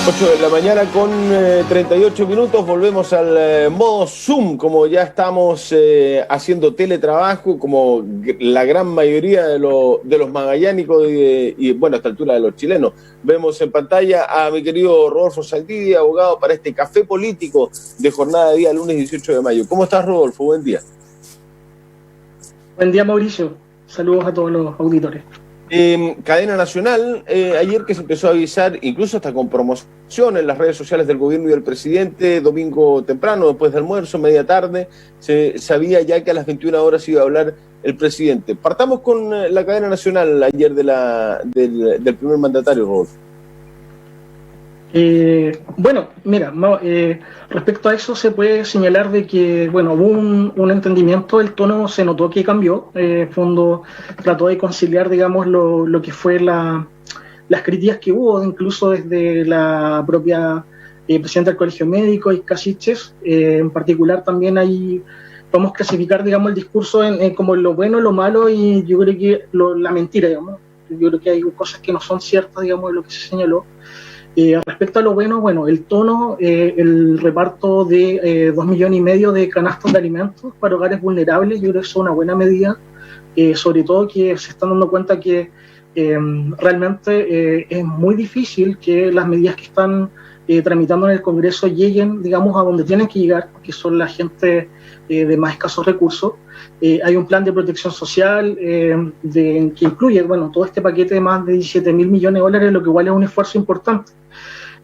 8 de la mañana con 38 minutos, volvemos al modo Zoom, como ya estamos haciendo teletrabajo, como la gran mayoría de los magallánicos y bueno, a esta altura de los chilenos. Vemos en pantalla a mi querido Rodolfo Saldivia, abogado, para este café político de jornada de día lunes 18 de mayo. ¿Cómo estás, Rodolfo? Buen día. Buen día, Mauricio. Saludos a todos los auditores. Cadena Nacional, ayer que se empezó a avisar, incluso hasta con promoción en las redes sociales del gobierno y del presidente, domingo temprano, después del almuerzo, media tarde, se sabía ya que a las 21 horas iba a hablar el presidente. Partamos con la cadena nacional ayer del primer mandatario, Rodolfo. Bueno, mira, respecto a eso se puede señalar de que, bueno, hubo un entendimiento, el tono se notó que cambió, fondo trató de conciliar, digamos, lo que fue las críticas que hubo, incluso desde la propia presidenta del Colegio Médico, Isca Siches, en particular también ahí podemos clasificar, digamos, el discurso en como lo bueno, lo malo y yo creo que la mentira, digamos. Yo creo que hay cosas que no son ciertas, digamos, de lo que se señaló. Respecto a lo bueno, el tono, el reparto de 2,5 millones de canastas de alimentos para hogares vulnerables, yo creo que es una buena medida, sobre todo que se están dando cuenta que realmente es muy difícil que las medidas que están tramitando en el Congreso lleguen, digamos, a donde tienen que llegar, que son la gente de más escasos recursos. Hay un plan de protección social que incluye, bueno, todo este paquete de más de 17.000 millones de dólares, lo que igual es un esfuerzo importante.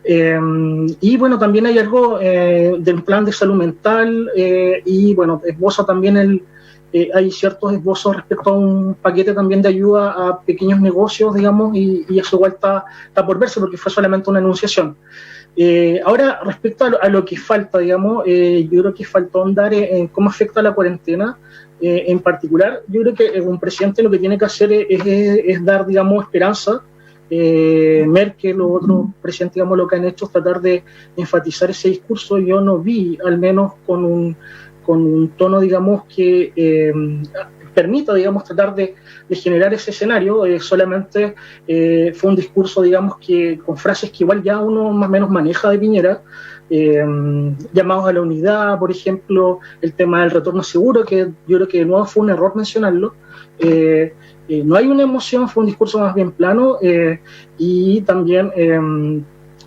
Y bueno, también hay algo del plan de salud mental y bueno, esboza también hay ciertos esbozos respecto a un paquete también de ayuda a pequeños negocios, digamos, y eso igual está por verse porque fue solamente una enunciación. Ahora, respecto a lo que falta, digamos, yo creo que faltó andar en cómo afecta la cuarentena. En particular, yo creo que un presidente lo que tiene que hacer es dar, digamos, esperanza. Merkel o otros presidentes, digamos, lo que han hecho es tratar de enfatizar ese discurso. Yo no vi, al menos con un tono, digamos, que permita, digamos, tratar de generar ese escenario. Solamente fue un discurso, digamos, que con frases que igual ya uno más o menos maneja de Piñera, llamados a la unidad, por ejemplo, el tema del retorno seguro, que yo creo que de nuevo fue un error mencionarlo. No hay una emoción, fue un discurso más bien plano, y también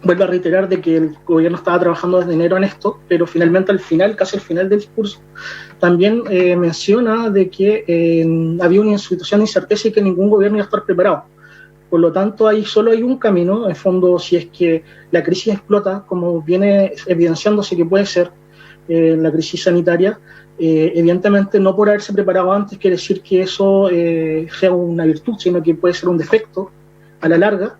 vuelvo a reiterar de que el gobierno estaba trabajando desde enero en esto, pero finalmente al final, casi al final del discurso, también menciona de que había una situación de incerteza y que ningún gobierno iba a estar preparado. Por lo tanto, ahí solo hay un camino, en fondo, si es que la crisis explota, como viene evidenciándose que puede ser la crisis sanitaria, evidentemente no por haberse preparado antes quiere decir que eso sea una virtud, sino que puede ser un defecto a la larga,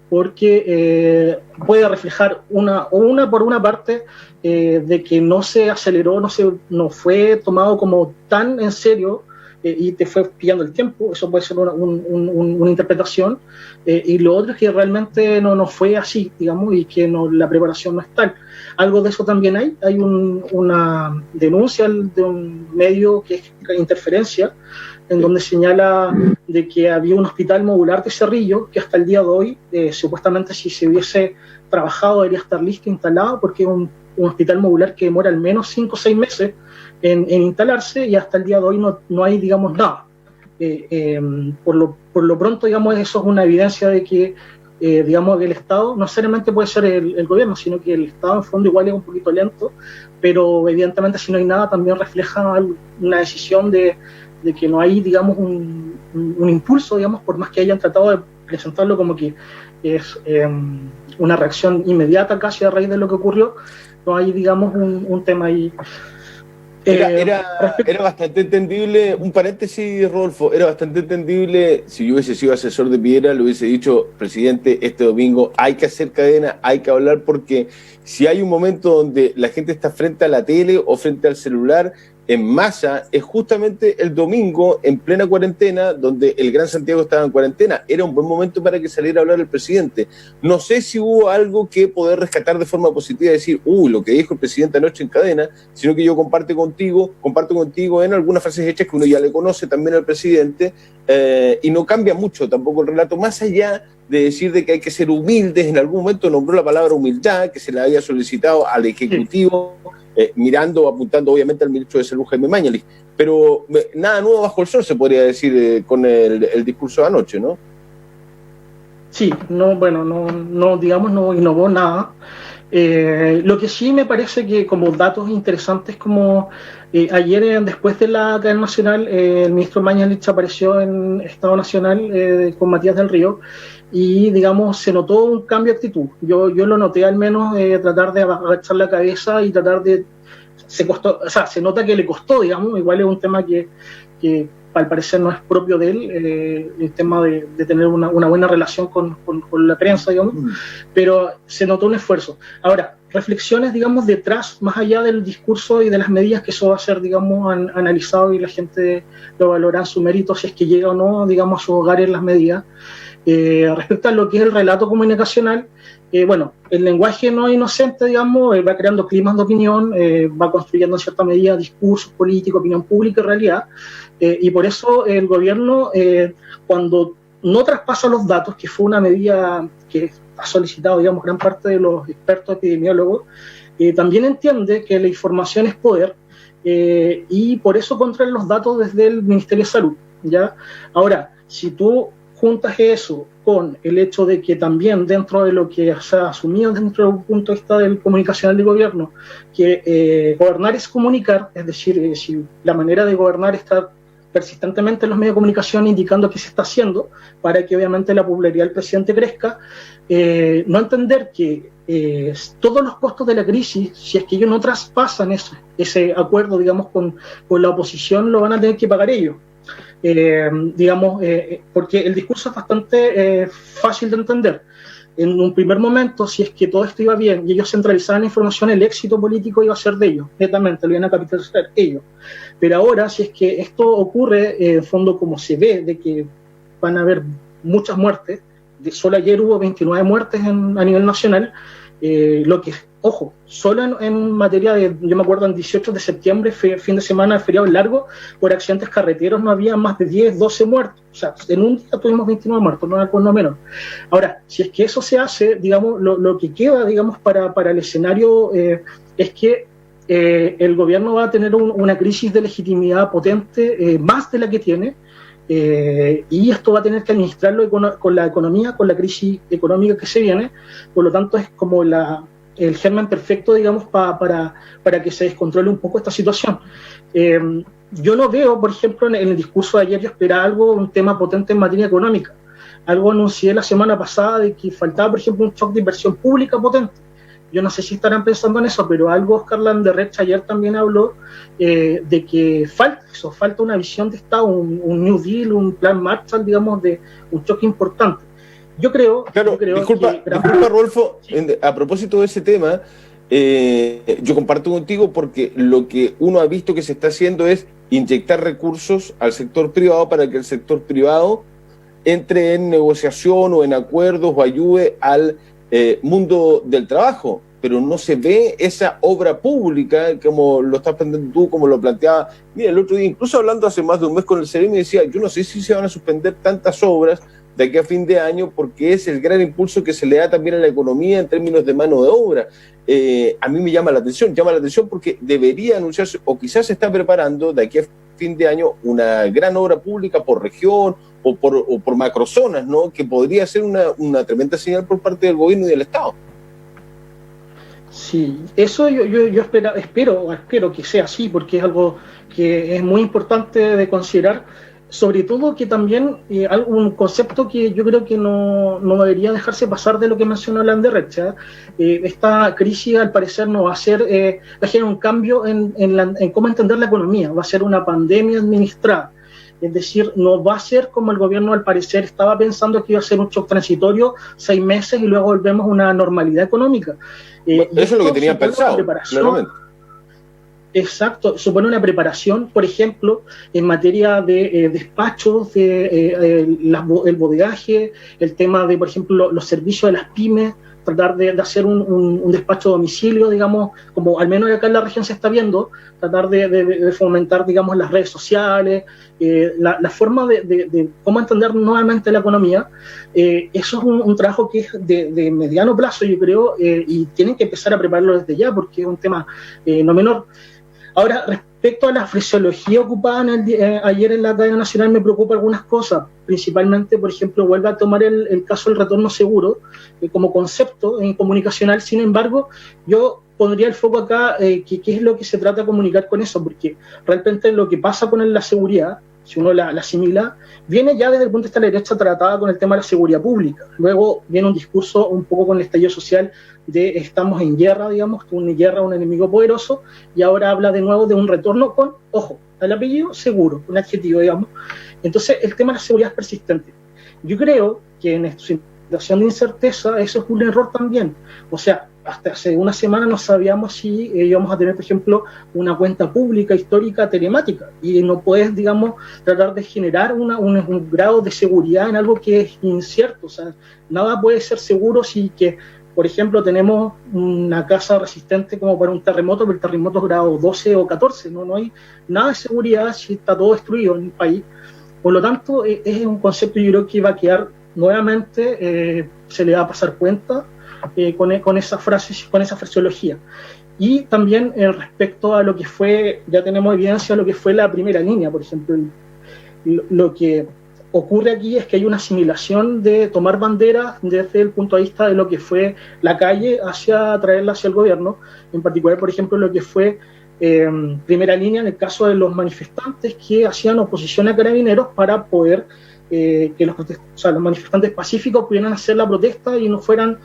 porque puede reflejar por una parte de que no se aceleró, no fue tomado como tan en serio y te fue pillando el tiempo. Eso puede ser una interpretación, y lo otro es que realmente no fue así, digamos, y que la preparación no es tal. Algo de eso también hay una denuncia de un medio que es Interferencia, en donde señala de que había un hospital modular de Cerrillo que hasta el día de hoy, supuestamente si se hubiese trabajado debería estar listo, instalado, porque es un hospital modular que demora al menos 5 o 6 meses en instalarse, y hasta el día de hoy no hay, digamos, nada. Por lo pronto, digamos, eso es una evidencia de que, digamos, que el Estado no necesariamente puede ser el gobierno, sino que el Estado en fondo igual es un poquito lento, pero evidentemente si no hay nada también refleja una decisión de que no hay, digamos, un impulso, digamos, por más que hayan tratado de presentarlo como que es una reacción inmediata casi a raíz de lo que ocurrió. No hay, digamos, un tema ahí. Era bastante entendible, un paréntesis, Rodolfo, era bastante entendible, si yo hubiese sido asesor de Piñera, le hubiese dicho, presidente, este domingo hay que hacer cadena, hay que hablar, porque si hay un momento donde la gente está frente a la tele o frente al celular, en masa es justamente el domingo en plena cuarentena, donde el Gran Santiago estaba en cuarentena. Era un buen momento para que saliera a hablar el presidente. No sé si hubo algo que poder rescatar de forma positiva y decir, lo que dijo el presidente anoche en cadena, sino que yo comparto contigo en algunas frases hechas que uno ya le conoce también al presidente, y no cambia mucho tampoco el relato, más allá de decir de que hay que ser humildes. En algún momento nombró la palabra humildad, que se le había solicitado al Ejecutivo, apuntando obviamente al ministro de Salud, Jaime Mañalich, pero nada nuevo bajo el sol, se podría decir, con el discurso de anoche, ¿no? Sí, no innovó nada. Lo que sí me parece que como datos interesantes, como ayer después de la cadena nacional, el ministro Mañalich apareció en Estado Nacional con Matías del Río, y digamos se notó un cambio de actitud. Yo lo noté, al menos tratar de agachar la cabeza y tratar de... se nota que le costó, digamos. Igual es un tema que al parecer no es propio de él, el tema de tener una buena relación con la prensa, digamos, pero se notó un esfuerzo. Ahora, reflexiones, digamos, detrás, más allá del discurso y de las medidas, que eso va a ser, digamos, analizado, y la gente lo valorará en su mérito, si es que llega o no, digamos, a sus hogares las medidas. Respecto a lo que es el relato comunicacional, bueno, el lenguaje no es inocente, digamos, va creando climas de opinión, va construyendo en cierta medida discursos políticos, opinión pública en realidad, y por eso el gobierno, cuando no traspasa los datos, que fue una medida que ha solicitado, digamos, gran parte de los expertos epidemiólogos, también entiende que la información es poder, y por eso controla los datos desde el Ministerio de Salud, ¿ya? Ahora, si tú juntas eso con el hecho de que también dentro de lo que se ha asumido dentro del punto de vista del comunicacional del gobierno, que gobernar es comunicar, es decir, si la manera de gobernar está persistentemente en los medios de comunicación indicando qué se está haciendo para que obviamente la popularidad del presidente crezca, no entender que todos los costos de la crisis, si es que ellos no traspasan ese acuerdo, digamos, con la oposición, lo van a tener que pagar ellos. Porque el discurso es bastante fácil de entender. En un primer momento, si es que todo esto iba bien y ellos centralizaban la información, el éxito político iba a ser de ellos, netamente, lo iban a capitalizar ellos. Pero ahora, si es que esto ocurre, en fondo, como se ve, de que van a haber muchas muertes, solo ayer hubo 29 muertes a nivel nacional, lo que, ojo, solo en materia de, yo me acuerdo en 18 de septiembre, fin de semana, feriado largo, por accidentes carreteros no había más de 10, 12 muertos. O sea, en un día tuvimos 29 muertos, no menos. Ahora, si es que eso se hace, digamos, lo que queda, digamos, para el escenario es que el gobierno va a tener una crisis de legitimidad potente, más de la que tiene, y esto va a tener que administrarlo con la economía, con la crisis económica que se viene. Por lo tanto, es como el germen perfecto, digamos, para que se descontrole un poco esta situación. Yo no veo, por ejemplo, en el discurso de ayer, yo esperaba un tema potente en materia económica. Algo anuncié la semana pasada de que faltaba, por ejemplo, un shock de inversión pública potente. Yo no sé si estarán pensando en eso, pero algo Oscar Landerrecht ayer también habló de que falta una visión de Estado, un New Deal, un plan Marshall, digamos, de un choque importante. Yo creo... Disculpa, Rodolfo, a propósito de ese tema, yo comparto contigo, porque lo que uno ha visto que se está haciendo es inyectar recursos al sector privado para que el sector privado entre en negociación o en acuerdos o ayude al mundo del trabajo, pero no se ve esa obra pública como lo estás planteando tú, como lo planteaba. Mira, el otro día, incluso hablando hace más de un mes con el Ceremi, decía, yo no sé si se van a suspender tantas obras de aquí a fin de año, porque es el gran impulso que se le da también a la economía en términos de mano de obra. A mí me llama la atención porque debería anunciarse, o quizás se está preparando de aquí a fin de año, una gran obra pública por región o por macrozonas, ¿no? Que podría ser una tremenda señal por parte del gobierno y del Estado. Sí, eso yo espero que sea así, porque es algo que es muy importante de considerar, sobre todo que también un concepto que yo creo que no debería dejarse pasar de lo que mencionó Landerrecht. Esta crisis, al parecer, no va a ser, va a generar un cambio en cómo entender la economía, va a ser una pandemia administrada. Es decir, no va a ser como el gobierno al parecer estaba pensando, que iba a ser un shock transitorio 6 meses y luego volvemos a una normalidad económica. Eso es lo que tenían pensado, claramente. Exacto, supone una preparación, por ejemplo, en materia de despachos, el bodegaje, el tema de, por ejemplo, los servicios de las pymes, tratar de hacer un despacho a domicilio, digamos, como al menos acá en la región se está viendo, tratar de fomentar, digamos, las redes sociales, la forma de cómo entender nuevamente la economía. Eso es un trabajo que es de mediano plazo, yo creo, y tienen que empezar a prepararlo desde ya, porque es un tema no menor. Ahora, respecto a la frasiología ocupada ayer en la cadena nacional, me preocupa algunas cosas. Principalmente, por ejemplo, vuelve a tomar el caso del retorno seguro como concepto comunicacional. Sin embargo, yo pondría el foco acá, qué es lo que se trata de comunicar con eso, porque realmente lo que pasa con la seguridad, si uno la asimila, viene ya desde el punto de vista de la derecha tratada con el tema de la seguridad pública. Luego viene un discurso un poco con el estallido social de estamos en guerra, digamos, una guerra a un enemigo poderoso, y ahora habla de nuevo de un retorno con, ojo, el apellido seguro, un adjetivo, digamos. Entonces, el tema de la seguridad es persistente. Yo creo que en esta situación de incerteza eso es un error también. O sea, hasta hace una semana no sabíamos si íbamos a tener, por ejemplo, una cuenta pública histórica telemática, y no puedes, digamos, tratar de generar un grado de seguridad en algo que es incierto. O sea, nada puede ser seguro si que, por ejemplo, tenemos una casa resistente como para un terremoto, pero el terremoto es grado 12 o 14, no hay nada de seguridad si está todo destruido en el país. Por lo tanto, es un concepto, yo creo, que va a quedar nuevamente, se le va a pasar cuenta con esa fraseología. Y también respecto a lo que fue, ya tenemos evidencia de lo que fue la primera línea, por ejemplo, lo que ocurre aquí es que hay una asimilación de tomar banderas desde el punto de vista de lo que fue la calle traerla hacia el gobierno, en particular, por ejemplo, lo que fue primera línea en el caso de los manifestantes que hacían oposición a Carabineros para poder que los manifestantes pacíficos pudieran hacer la protesta y no fueran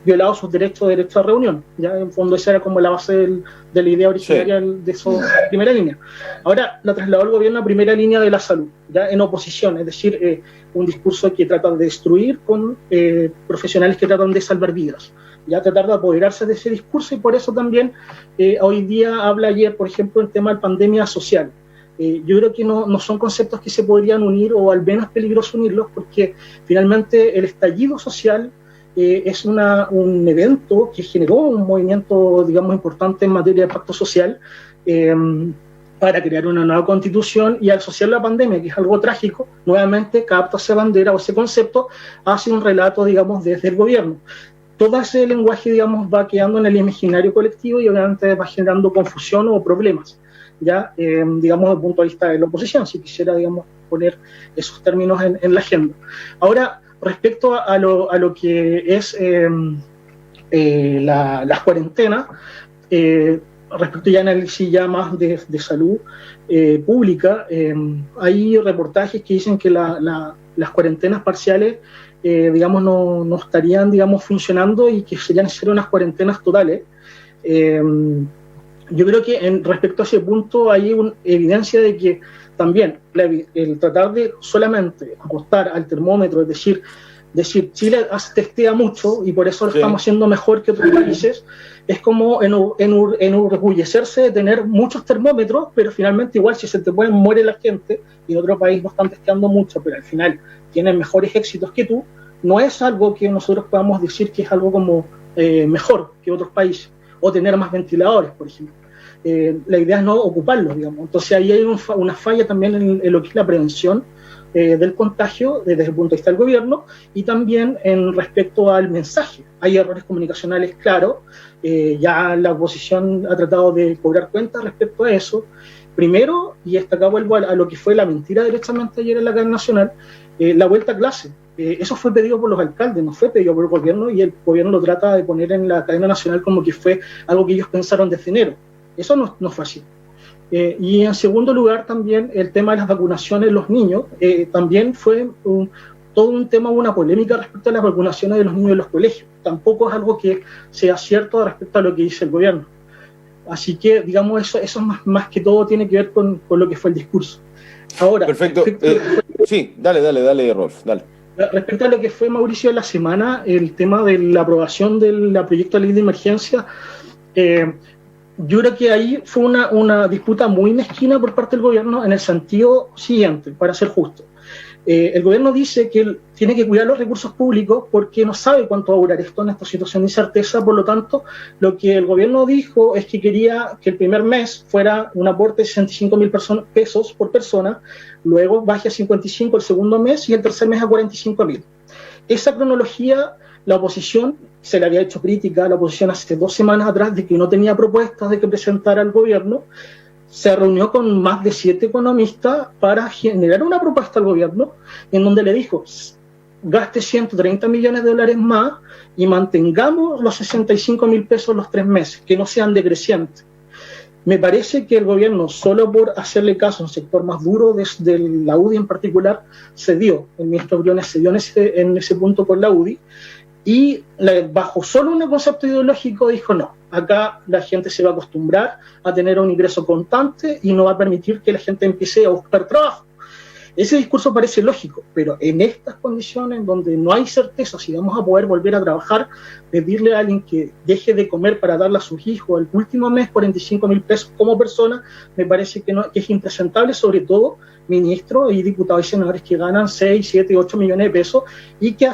violados sus derechos a reunión. Ya en fondo esa era como la base de la idea originaria de eso, primera línea. Ahora la trasladó el gobierno a primera línea de la salud, ya en oposición, es decir, un discurso que trata de destruir con profesionales que tratan de salvar vidas. Ya tratar de apoderarse de ese discurso, y por eso también hoy día habla ayer, por ejemplo, el tema de pandemia social. Yo creo que no son conceptos que se podrían unir, o al menos es peligroso unirlos, porque finalmente el estallido social es un evento que generó un movimiento, digamos, importante en materia de pacto social para crear una nueva constitución, y al asociar la pandemia, que es algo trágico, nuevamente capta esa bandera o ese concepto, hace un relato, digamos, desde el gobierno. Todo ese lenguaje, digamos, va quedando en el imaginario colectivo y obviamente va generando confusión o problemas, ya, digamos, desde el punto de vista de la oposición, si quisiera, digamos, poner esos términos en la agenda. Ahora, respecto a lo que es las cuarentenas, respecto ya a análisis ya más de salud pública, hay reportajes que dicen que las cuarentenas parciales digamos, no estarían, digamos, funcionando, y que serían necesidarias unas cuarentenas totales. Yo creo que respecto a ese punto hay una evidencia de que también el tratar de solamente apostar al termómetro, es decir, Chile testea mucho y por eso lo estamos haciendo mejor que otros países, es como enorgullecerse de tener muchos termómetros, pero finalmente igual si se te muere la gente, y en otro país no están testeando mucho, pero al final tienen mejores éxitos que tú, no es algo que nosotros podamos decir que es algo como mejor que otros países, o tener más ventiladores, por ejemplo. La idea es no ocuparlos, digamos. Entonces ahí hay una falla también en lo que es la prevención del contagio desde el punto de vista del gobierno, y también en respecto al mensaje. Hay errores comunicacionales, claro, ya la oposición ha tratado de cobrar cuenta respecto a eso. Primero, y acá vuelvo a lo que fue la mentira directamente ayer en la cadena nacional, la vuelta a clase. Eso fue pedido por los alcaldes, no fue pedido por el gobierno, y el gobierno lo trata de poner en la cadena nacional como que fue algo que ellos pensaron desde enero. Eso no fue así. Y en segundo lugar, también el tema de las vacunaciones de los niños, también fue todo un tema, una polémica respecto a las vacunaciones de los niños en los colegios. Tampoco es algo que sea cierto respecto a lo que dice el gobierno. Así que, digamos, eso más que todo tiene que ver con lo que fue el discurso. Ahora, perfecto. Sí, dale, Rolf, dale. Respecto a lo que fue, Mauricio, de la semana, el tema de la aprobación del proyecto de ley de emergencia, yo creo que ahí fue una disputa muy mezquina por parte del gobierno en el sentido siguiente, para ser justo. El gobierno dice que él tiene que cuidar los recursos públicos porque no sabe cuánto va a durar esto en esta situación de incerteza. Por lo tanto, lo que el gobierno dijo es que quería que el primer mes fuera un aporte de 65.000 pesos por persona, luego baje a 55 el segundo mes y el tercer mes a 45.000. Esa cronología, la oposición se le había hecho crítica a la oposición hace 2 semanas atrás de que no tenía propuestas de que presentara al gobierno. Se reunió con más de 7 economistas para generar una propuesta al gobierno en donde le dijo, gaste 130 millones de dólares más y mantengamos los 65.000 pesos los 3 meses, que no sean decrecientes. Me parece que el gobierno, solo por hacerle caso a un sector más duro de la UDI en particular, cedió. El ministro Briones cedió en ese punto con la UDI y bajo solo un concepto ideológico dijo no, acá la gente se va a acostumbrar a tener un ingreso constante y no va a permitir que la gente empiece a buscar trabajo. Ese discurso parece lógico, pero en estas condiciones donde no hay certeza si vamos a poder volver a trabajar, pedirle a alguien que deje de comer para darle a sus hijos el último mes 45.000 pesos como persona, me parece que es impresentable, sobre todo ministros y diputados y senadores que ganan 6, 7, 8 millones de pesos y que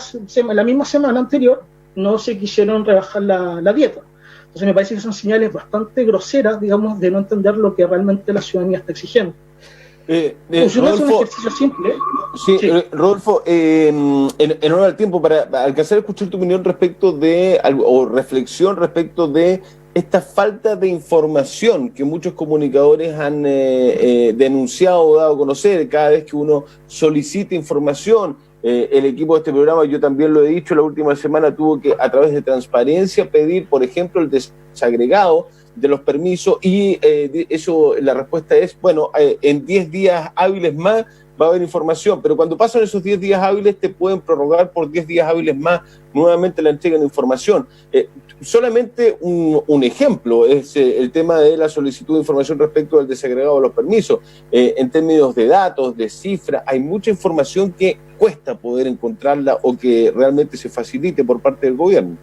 la misma semana anterior no se quisieron rebajar la dieta. Entonces me parece que son señales bastante groseras, digamos, de no entender lo que realmente la ciudadanía está exigiendo. Rodolfo, un ejercicio simple. Sí. Rodolfo, en honor al tiempo, para alcanzar a escuchar tu opinión respecto de, o reflexión respecto de esta falta de información que muchos comunicadores han denunciado o dado a conocer cada vez que uno solicita información. El equipo de este programa, yo también lo he dicho, la última semana tuvo que, a través de transparencia, pedir, por ejemplo, el desagregado de los permisos y eso, la respuesta es, bueno, en 10 días hábiles más va a haber información, pero cuando pasan esos 10 días hábiles te pueden prorrogar por 10 días hábiles más nuevamente la entrega de información. Solamente un ejemplo es el tema de la solicitud de información respecto al desagregado de los permisos. En términos de datos, de cifras, hay mucha información que cuesta poder encontrarla o que realmente se facilite por parte del gobierno.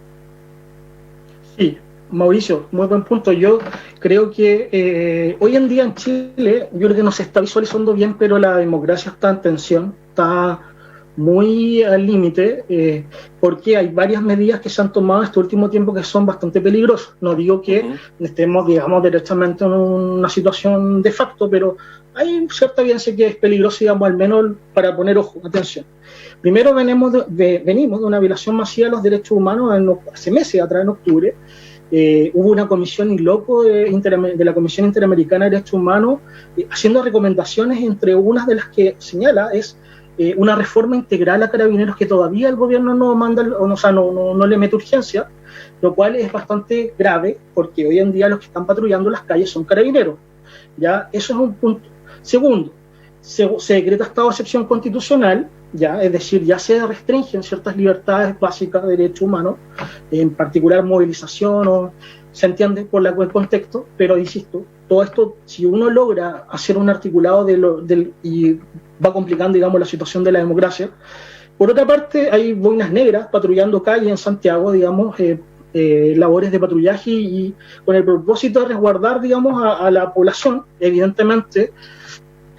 Sí, Mauricio, muy buen punto. Yo creo que hoy en día en Chile, yo creo que no se está visualizando bien, pero la democracia está en tensión, está muy al límite, porque hay varias medidas que se han tomado este último tiempo que son bastante peligrosas. No digo que estemos, digamos, directamente en una situación de facto, pero hay cierta evidencia que es peligrosa, digamos, al menos para poner ojo, atención. Primero venimos de una violación masiva de los derechos humanos hace meses atrás, en octubre. Hubo una comisión ILOCO de la Comisión Interamericana de Derechos Humanos haciendo recomendaciones, entre unas de las que señala es una reforma integral a Carabineros que todavía el gobierno no manda, no le mete urgencia, lo cual es bastante grave porque hoy en día los que están patrullando las calles son carabineros. Ya, eso es un punto. Segundo, se decreta estado de excepción constitucional, ya, es decir, ya se restringen ciertas libertades básicas de derechos humanos, en particular movilización, se entiende por el contexto, pero insisto, todo esto, si uno logra hacer un articulado y va complicando, digamos, la situación de la democracia. Por otra parte, hay boinas negras patrullando calles en Santiago, digamos, labores de patrullaje y con el propósito de resguardar, digamos, a la población. Evidentemente,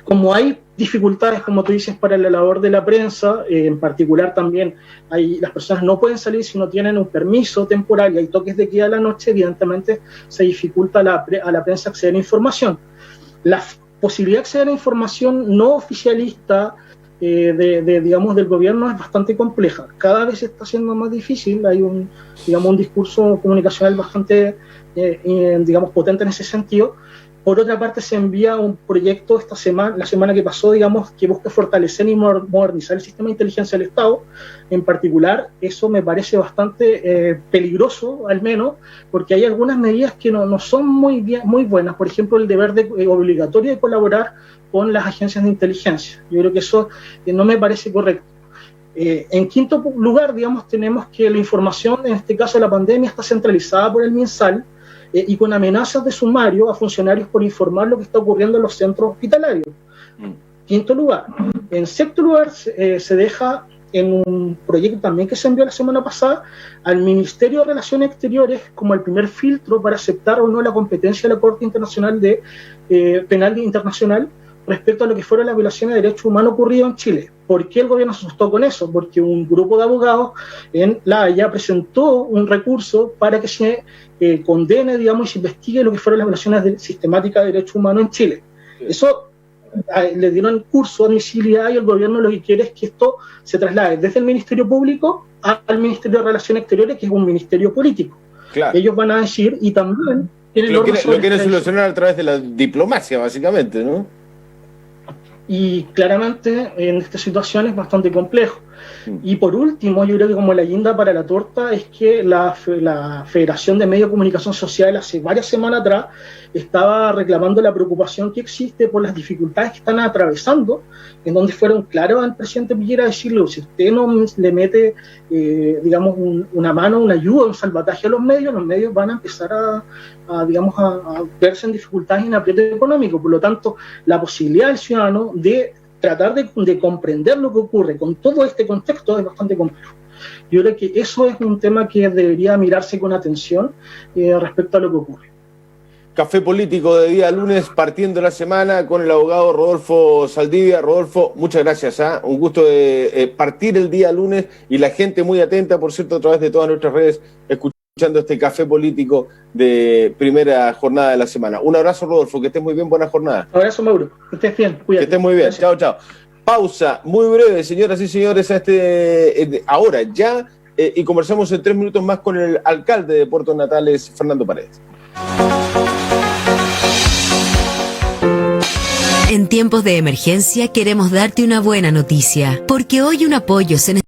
como hay dificultades, como tú dices, para la labor de la prensa, en particular también las personas no pueden salir si no tienen un permiso temporal y hay toques de queda a la noche, evidentemente se dificulta a la prensa acceder a información. La posibilidad de acceder a información no oficialista digamos, del gobierno es bastante compleja. Cada vez se está haciendo más difícil, hay un discurso comunicacional bastante, digamos, potente en ese sentido. Por otra parte, se envía un proyecto la semana que pasó, digamos, que busca fortalecer y modernizar el sistema de inteligencia del Estado. En particular, eso me parece bastante peligroso, al menos, porque hay algunas medidas que no son muy buenas. Por ejemplo, el deber obligatorio de colaborar con las agencias de inteligencia. Yo creo que eso no me parece correcto. En quinto lugar, digamos, tenemos que la información, en este caso de la pandemia, está centralizada por el MinSal, y con amenazas de sumario a funcionarios por informar lo que está ocurriendo en los centros hospitalarios. Quinto lugar. En sexto lugar, se deja en un proyecto también que se envió la semana pasada al Ministerio de Relaciones Exteriores como el primer filtro para aceptar o no la competencia de la Corte Internacional de Penal Internacional respecto a lo que fueron las violaciones de derechos humanos ocurridas en Chile. ¿Por qué el gobierno se asustó con eso? Porque un grupo de abogados en La Haya presentó un recurso para que se condene, digamos, y se investigue lo que fueron las violaciones sistemáticas de derechos humanos en Chile. Eso le dieron curso de admisibilidad y el gobierno lo que quiere es que esto se traslade desde el Ministerio Público al Ministerio de Relaciones Exteriores, que es un ministerio político. Claro. Ellos van a decir, y también tienen lo quieren solucionar a través de la diplomacia, básicamente, ¿no? Y claramente en esta situación es bastante complejo. Y por último, yo creo que como la guinda para la torta es que la Federación de Medios de Comunicación Social hace varias semanas atrás estaba reclamando la preocupación que existe por las dificultades que están atravesando, en donde fueron claros al presidente Piñera a decirle, si usted no le mete, digamos, una mano, una ayuda, un salvataje a los medios van a empezar a verse en dificultades y en aprieto económico. Por lo tanto, la posibilidad del ciudadano de tratar de comprender lo que ocurre con todo este contexto es bastante complejo. Yo creo que eso es un tema que debería mirarse con atención respecto a lo que ocurre. Café político de día lunes, partiendo la semana con el abogado Rodolfo Saldivia. Rodolfo, muchas gracias. Un gusto de partir el día lunes y la gente muy atenta, por cierto, a través de todas nuestras redes, escuchando este café político de primera jornada de la semana. Un abrazo, Rodolfo, que estés muy bien, buena jornada. Un abrazo, Mauro, que estés bien, cuídate. Que estés muy bien, chao, chao. Pausa muy breve, señoras y señores, ahora ya, y conversamos en 3 minutos más con el alcalde de Puerto Natales, Fernando Paredes. En tiempos de emergencia queremos darte una buena noticia, porque hoy un apoyo se necesita.